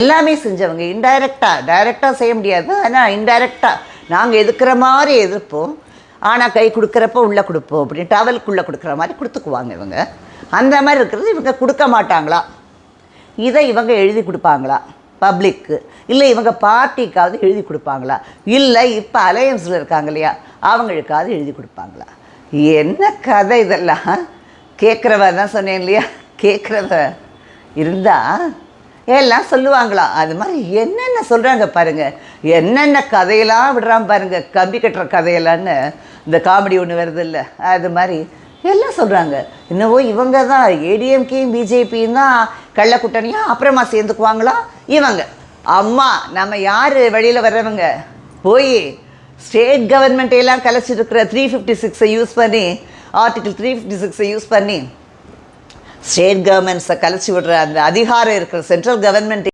எல்லாமே செஞ்சவங்க. டைரெக்டாக செய்ய முடியாது, ஆனால் இன்டைரக்டாக நாங்கள் எதிர்க்கிற மாதிரி எதிர்ப்போம், ஆனால் கை கொடுக்குறப்ப உள்ளே கொடுப்போம் அப்படின்னு டவலுக்குள்ளே கொடுக்குற மாதிரி கொடுத்துக்குவாங்க இவங்க. அந்த மாதிரி இருக்கிறது இவங்க கொடுக்க மாட்டாங்களா, இதை இவங்க எழுதி கொடுப்பாங்களா பப்ளிக்கு, இல்லை இவங்க பார்ட்டிக்காவது எழுதி கொடுப்பாங்களா, இல்லை இப்போ அலையன்ஸில் இருக்காங்க இல்லையா அவங்களுக்காவது எழுதி கொடுப்பாங்களா? என்ன கதை இதெல்லாம்? கேட்குறவ தான் சொன்னேன் இல்லையா, கேட்குறவ இருந்தால் எல்லாம் சொல்லுவாங்களா? அது மாதிரி என்னென்ன சொல்கிறாங்க பாருங்கள், என்னென்ன கதையெல்லாம் விடுறான் பாருங்கள், கம்பி கட்டுற கதையெல்லாம்னு இந்த காமெடி ஒன்று வருது இல்லை, அது மாதிரி எல்லாம் சொல்கிறாங்க. என்னவோ இவங்க தான் ஏடிஎம்கேயும் பிஜேபியும் தான் கள்ளக்கூட்டணியாக அப்புறமா சேர்ந்துக்குவாங்களா இவங்க. அம்மா நம்ம யார் வெளியில் வர்றவங்க போய் ஸ்டேட் கவர்மெண்ட்டையெல்லாம் கலைச்சிருக்கிற 356 யூஸ் பண்ணி, ஆர்டிகிள் 356 யூஸ் பண்ணி ஸ்டேட் கவர்மெண்ட்ஸை கலைச்சி விடுற அந்த அதிகாரம் இருக்கிற சென்ட்ரல் கவர்மெண்ட்